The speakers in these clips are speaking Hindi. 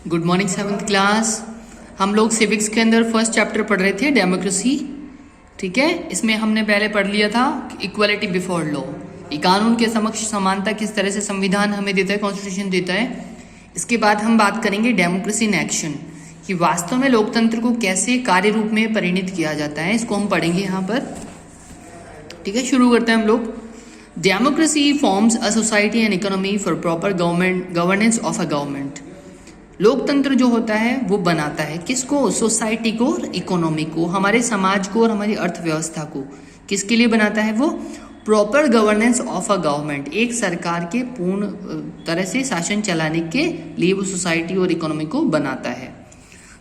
Good morning 7th class. हम लोग सिविक्स के अंदर फर्स्ट चैप्टर पढ़ रहे थे डेमोक्रेसी। ठीक है, इसमें हमने पहले पढ़ लिया था इक्वालिटी बिफोर लॉ, ये कानून के समक्ष समानता किस तरह से संविधान हमें देता है, कॉन्स्टिट्यूशन देता है। इसके बाद हम बात करेंगे डेमोक्रेसी इन एक्शन, कि वास्तव में लोकतंत्र को कैसे कार्य रूप में परिणित किया जाता है, इसको हम पढ़ेंगे यहाँ पर। ठीक है, शुरू करते हैं हम लोग। Democracy forms a society and economy for proper governance of a government. लोकतंत्र जो होता है वो बनाता है किसको, सोसाइटी को और इकोनॉमी को, हमारे समाज को और हमारी अर्थव्यवस्था को। किसके लिए बनाता है वो, proper governance of a government, एक सरकार के पूर्ण तरह से शासन चलाने के लिए वो सोसाइटी और इकोनॉमी को बनाता है।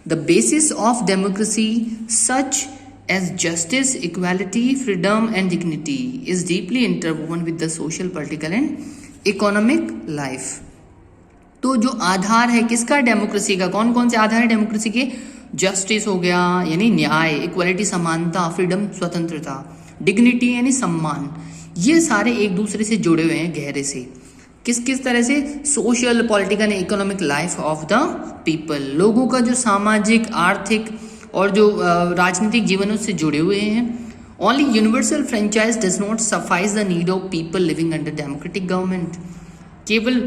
The basis of democracy such as justice, equality, freedom and dignity is deeply interwoven with the social, political and economic life। तो जो आधार है किसका, डेमोक्रेसी का, कौन कौन से आधार है डेमोक्रेसी के, जस्टिस हो गया यानी न्याय, इक्वालिटी समानता, फ्रीडम स्वतंत्रता, डिग्निटी यानी सम्मान, ये सारे एक दूसरे से जुड़े हुए हैं गहरे से। किस किस तरह से, social, political and economic life of the people, लोगों का जो सामाजिक, आर्थिक और जो राजनीतिक जीवन उससे जुड़े हुए हैं। Only universal franchise does not suffice the need of people living under democratic government. केवल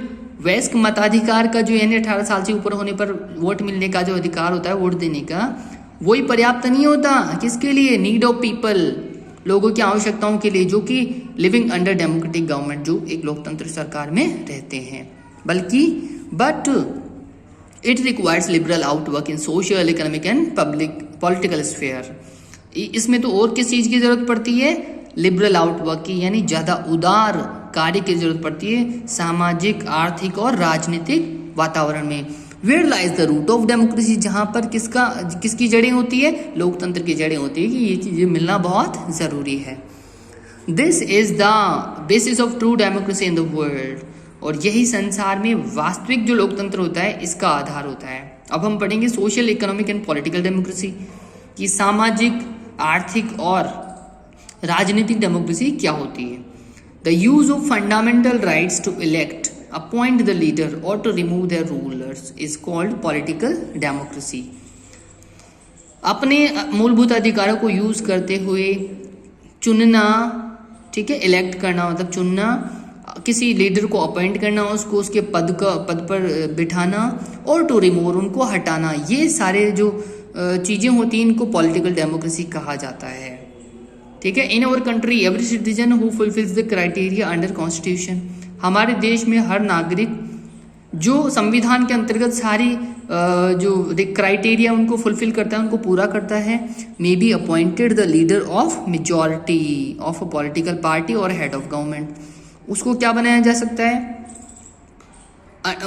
वयस्क मताधिकार का जो यानी 18 साल से ऊपर होने पर वोट मिलने का जो अधिकार होता है, वोट देने का, वही पर्याप्त नहीं होता। किसके लिए, नीड ऑफ पीपल, लोगों की आवश्यकताओं के लिए, जो कि लिविंग अंडर डेमोक्रेटिक गवर्नमेंट, जो एक लोकतंत्र सरकार में रहते हैं। बल्कि but it requires liberal outwork in social, economic and public political sphere. इसमें तो और किस चीज़ की जरूरत पड़ती है, लिबरल आउटवर्क की, यानी ज़्यादा उदार कार्य की जरूरत पड़ती है सामाजिक, आर्थिक और राजनीतिक वातावरण में। Where lies the root of democracy, जहाँ पर किसकी जड़ें होती है, लोकतंत्र की जड़ें होती है, कि ये चीज़ें मिलना बहुत ज़रूरी है। This is the basis of true democracy in the world, और यही संसार में वास्तविक जो लोकतंत्र होता है इसका आधार होता है। अब हम पढ़ेंगे social, economic and political democracy, कि सामाजिक, आर्थिक और राजनीतिक डेमोक्रेसी क्या होती है। The use of fundamental rights to elect, appoint the leader और to remove their rulers is called political democracy. अपने मूलभूत अधिकारों को यूज करते हुए चुनना, ठीक है, इलेक्ट करना मतलब चुनना, किसी लीडर को अपॉइंट करना, उसको उसके पद पर बिठाना, और टू रिमूव, उनको हटाना, ये सारे जो चीज़ें होती हैं इनको पॉलिटिकल डेमोक्रेसी कहा जाता है। ठीक है, in our country every citizen who fulfils the criteria under constitution, हमारे देश में हर नागरिक जो संविधान के अंतर्गत सारी जो क्राइटेरिया उनको फुलफिल करता है, उनको पूरा करता है, may be appointed the leader of majority of a political party और हेड ऑफ गवर्नमेंट। उसको क्या बनाया जा सकता है,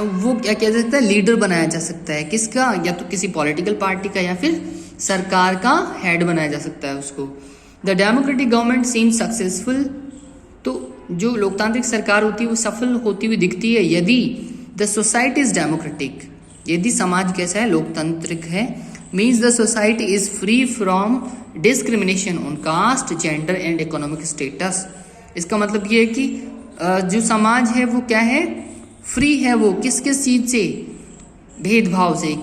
वो क्या कह सकता है, लीडर बनाया जा सकता है। किसका, या तो किसी पॉलिटिकल पार्टी का या फिर सरकार का हेड बनाया जा सकता है उसको। The democratic government seems successful, तो जो लोकतांत्रिक सरकार होती है वो सफल होती हुई दिखती है यदि द सोसाइटी इज डेमोक्रेटिक, यदि समाज कैसा है, लोकतांत्रिक है। Means the society is free from discrimination on caste, gender and economic status. इसका मतलब ये है कि जो समाज है वो क्या है, फ्री है, वो किस किस चीज से, भेदभाव से,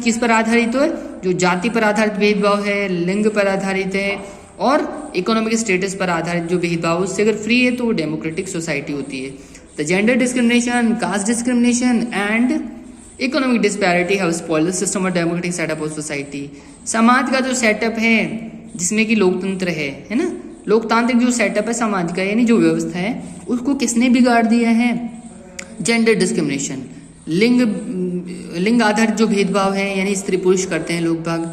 किस पर आधारित है, जो जाति पर आधारित भेदभाव है, लिंग पर आधारित है, और इकोनॉमिक स्टेटस पर आधारित जो भेदभाव, उससे अगर फ्री है तो वो डेमोक्रेटिक सोसाइटी होती है। The gender discrimination, caste discrimination and economic disparity have spoiled the system of democratic setup of society. समाज का जो सेटअप है जिसमें कि लोकतंत्र है ना, लोकतांत्रिक जो सेटअप है समाज का, यानी जो व्यवस्था है, उसको किसने बिगाड़ दिया है, जेंडर डिस्क्रिमिनेशन, लिंग आधारित जो भेदभाव है, यानी स्त्री पुरुष करते हैं लोग भाग,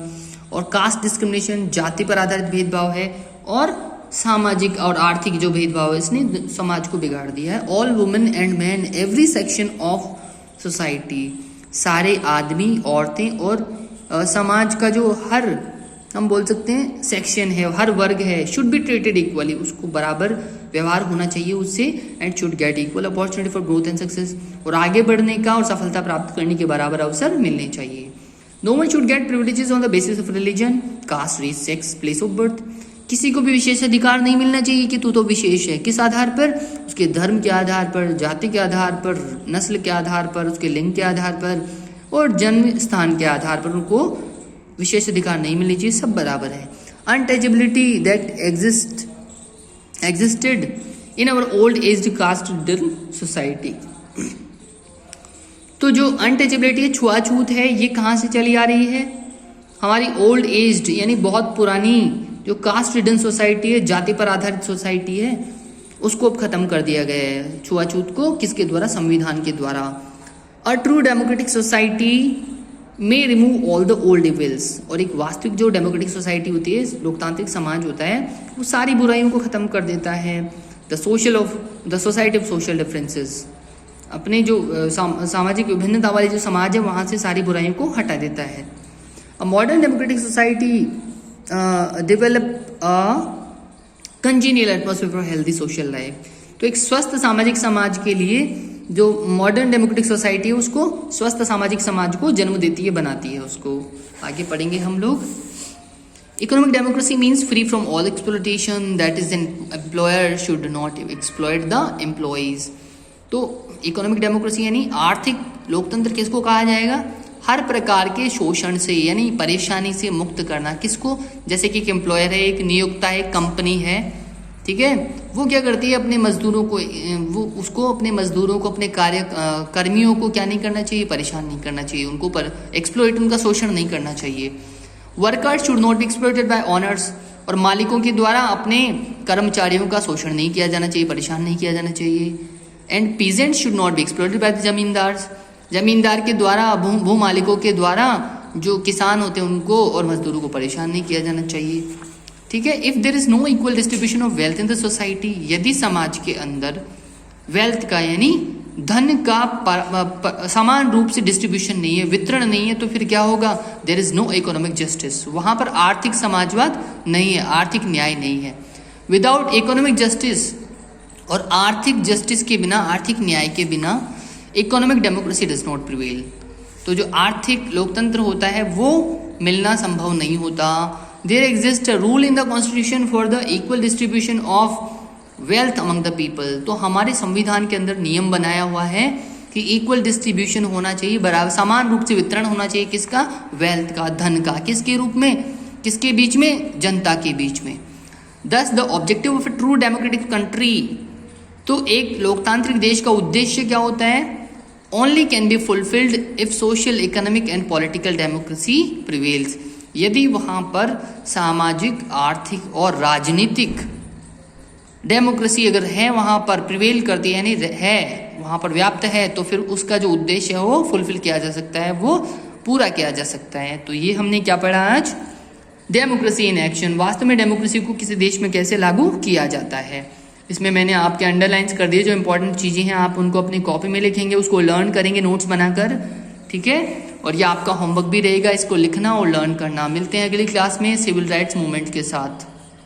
और कास्ट डिस्क्रिमिनेशन, जाति पर आधारित भेदभाव है, और सामाजिक और आर्थिक जो भेदभाव है, इसने समाज को बिगाड़ दिया है। All women and man, every section of society, सारे आदमी, औरतें और समाज का जो हर, हम बोल सकते हैं सेक्शन है, हर वर्ग है, शुड बी ट्रीटेड इक्वली, उसको बराबर व्यवहार होना चाहिए उससे, and should get equal opportunity for growth and success, और आगे बढ़ने का और सफलता प्राप्त करने के बराबर अवसर मिलने चाहिए। No one should get privileges on the basis of religion, caste, race, sex, place of birth, किसी को भी विशेष अधिकार नहीं मिलना चाहिए कि तू तो विशेष है। किस आधार पर? उसके धर्म के आधार पर, जाति के आधार पर, नस्ल के आधार पर, उसके लिंग के आधार पर, और जन्म स्थान के आधार पर उनको विशेष अधिकार नहीं मिलने चाहिए, सब बराबर है। Untouchability that existed in our old aged caste society. तो जो अनटचेबिलिटी है, छुआछूत है, ये कहाँ से चली आ रही है? हमारी ओल्ड एज्ड यानी बहुत पुरानी जो कास्ट रिडन सोसाइटी है, जाति पर आधारित सोसाइटी है, उसको अब खत्म कर दिया गया है। छुआछूत को किसके द्वारा? संविधान के द्वारा। अ ट्रू डेमोक्रेटिक सोसाइटी में remove all the old evils. और एक वास्तविक जो डेमोक्रेटिक सोसाइटी होती है, लोकतांत्रिक समाज होता है, वो सारी बुराइयों को खत्म कर देता है। The society of social differences, अपने जो सामाजिक विभिन्नता वाली जो समाज है, वहाँ से सारी बुराइयों को हटा देता है। A modern democratic society develop a congenial atmosphere for healthy social life. तो एक स्वस्थ सामाजिक समाज के लिए जो मॉडर्न डेमोक्रेटिक सोसाइटी है, उसको स्वस्थ सामाजिक समाज को जन्म देती है, बनाती है उसको। आगे पढ़ेंगे हम लोग। Economic democracy means free from all exploitation, that is an employer should not exploit the employees. तो इकोनॉमिक डेमोक्रेसी यानी आर्थिक लोकतंत्र किसको कहा जाएगा? हर प्रकार के शोषण से यानी परेशानी से मुक्त करना। किसको? जैसे कि एक एम्प्लॉयर है, एक नियोक्ता है, एक कंपनी है, ठीक है, वो क्या करती है? अपने मजदूरों को, अपने मजदूरों को, अपने कर्मियों को क्या नहीं करना चाहिए? परेशान नहीं करना चाहिए, उनको पर एक्सप्लॉइट, उनका शोषण नहीं करना चाहिए। Workers should not be exploited bye owners, और मालिकों के द्वारा अपने कर्मचारियों का शोषण नहीं किया जाना चाहिए, परेशान नहीं किया जाना चाहिए। And peasants should not be exploited by the zamindars, जमींदार के द्वारा, भू मालिकों के द्वारा जो किसान होते हैं उनको और मजदूरों को परेशान नहीं किया जाना चाहिए, ठीक है। If there is no equal distribution of wealth in the society, यदि समाज के अंदर वेल्थ का यानी धन का समान रूप से डिस्ट्रीब्यूशन नहीं है, वितरण नहीं है, तो फिर क्या होगा? There is no economic justice, वहां पर आर्थिक समाजवाद नहीं है, आर्थिक न्याय नहीं है। विदाउट इकोनॉमिक जस्टिस, और आर्थिक जस्टिस के बिना, आर्थिक न्याय के बिना economic democracy does not prevail. तो जो आर्थिक लोकतंत्र होता है वो मिलना संभव नहीं होता। There exist a rule in the constitution for the equal distribution of wealth among the people. तो हमारे संविधान के अंदर नियम बनाया हुआ है कि इक्वल डिस्ट्रीब्यूशन होना चाहिए, बराबर समान रूप से वितरण होना चाहिए। किसका? वेल्थ का, धन का। किसके रूप में? किसके बीच में? जनता के बीच में। दस the objective of A true democratic country, तो एक लोकतांत्रिक देश का उद्देश्य क्या होता है? Only can be fulfilled if social, economic and political democracy prevails. यदि वहां पर सामाजिक, आर्थिक और राजनीतिक डेमोक्रेसी अगर है, वहां पर प्रिवेल करती है, यानी है, वहां पर व्याप्त है, तो फिर उसका जो उद्देश्य है वो फुलफिल किया जा सकता है, वो पूरा किया जा सकता है। तो ये हमने क्या पढ़ा आज? Democracy in action. वास्तव में डेमोक्रेसी को किसी देश में कैसे लागू किया जाता है, इसमें मैंने आपके अंडरलाइंस कर दिए। जो इंपॉर्टेंट चीज़ें हैं आप उनको अपनी कॉपी में लिखेंगे, उसको लर्न करेंगे नोट्स बनाकर, ठीक है। और ये आपका होमवर्क भी रहेगा, इसको लिखना और लर्न करना। मिलते हैं अगली क्लास में सिविल राइट्स मूवमेंट के साथ।